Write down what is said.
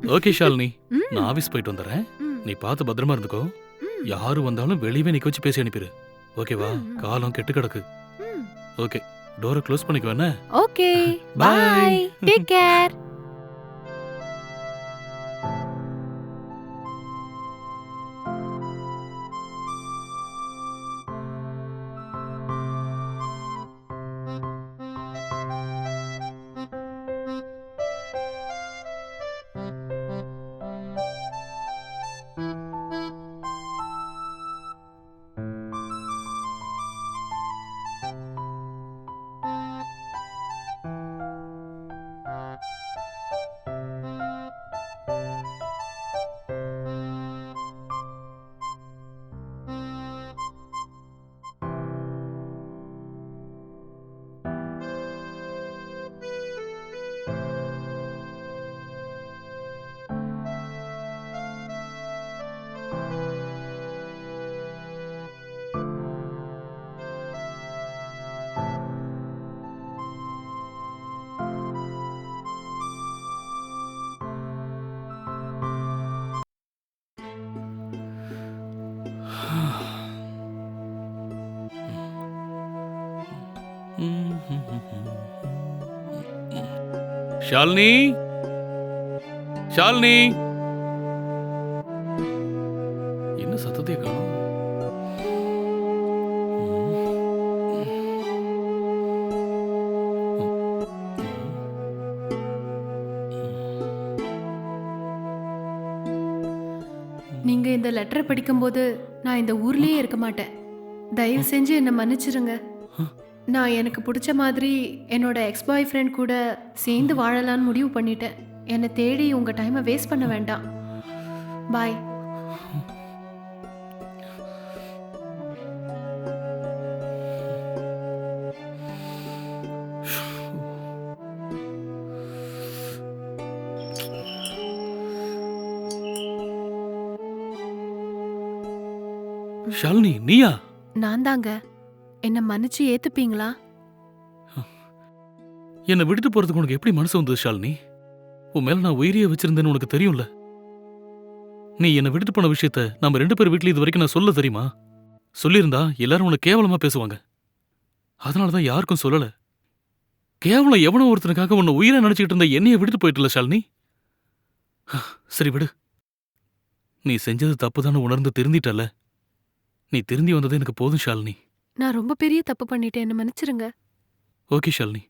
Okay Shalini, ம், நான் office போயிட்டு வந்துடுறேன். ம், நீ பார்த்து பத்திரமா இருந்துக்கோ. ம், யாரு வந்தாலும் வெளியவே நிக்க வச்சு பேசி அனுப்பிடு. ஓகேவா? ம், ம். காலம் கெட்டு கிடக்கு. ம். ஓகே, டோரை க்ளோஸ் பண்ணிக்கோ என்ன? Okay Bye. Bye take care. Shalini, Shalini, என்ன சத்தத்தையே காணோம்? நீங்க இந்த லெட்டரை படிக்கும்போது நான் இந்த ஊர்லயே இருக்க மாட்டேன். தயவு செஞ்சு என்னை மன்னிச்சிருங்க. நான் எனக்கு பிடிச்ச மாதிரி என்னோட எக்ஸ் பாய் ஃப்ரெண்ட் கூட சேர்ந்து வாழலான்னு முடிவு பண்ணிட்டேன். என்னை தேடி உங்க டைமை வேஸ்ட் பண்ண வேண்டாம். பாய். ஷாலினி, நீயா? நான் தாங்க. என்னை மன்னிச்சு ஏத்துப்பீங்களா? என்னை விட்டுட்டு போறதுக்கு உனக்கு எப்படி மனசு வந்தது ஷாலினி? உன் மேல நான் உயிரியே வச்சிருந்தேன்னு உனக்கு தெரியும்ல. நீ என்னை விட்டுட்டு போன விஷயத்த நம்ம 2 பேர் வீட்லயும் இது வரைக்கும் நான் சொல்ல தெரியுமா? சொல்லியிருந்தா எல்லாரும் உன்னை கேவலமா பேசுவாங்க. அதனாலதான் யாருக்கும் சொல்லல. கேவலம் எவனோ ஒருத்தனுக்காக உன்னை உயிரை நினைச்சுக்கிட்டு இருந்த என்னைய விட்டுட்டு போயிட்டல ஷாலினி. சரி விடு. நீ செஞ்சது தப்புதான்னு உணர்ந்து திருந்திட்டல. நீ திருந்தி வந்தது எனக்கு போதும் ஷாலினி. நான் ரொம்ப பெரிய தப்பு பண்ணிட்டேன். என்னை மன்னிச்சிருங்க. ஓகே ஷாலினி.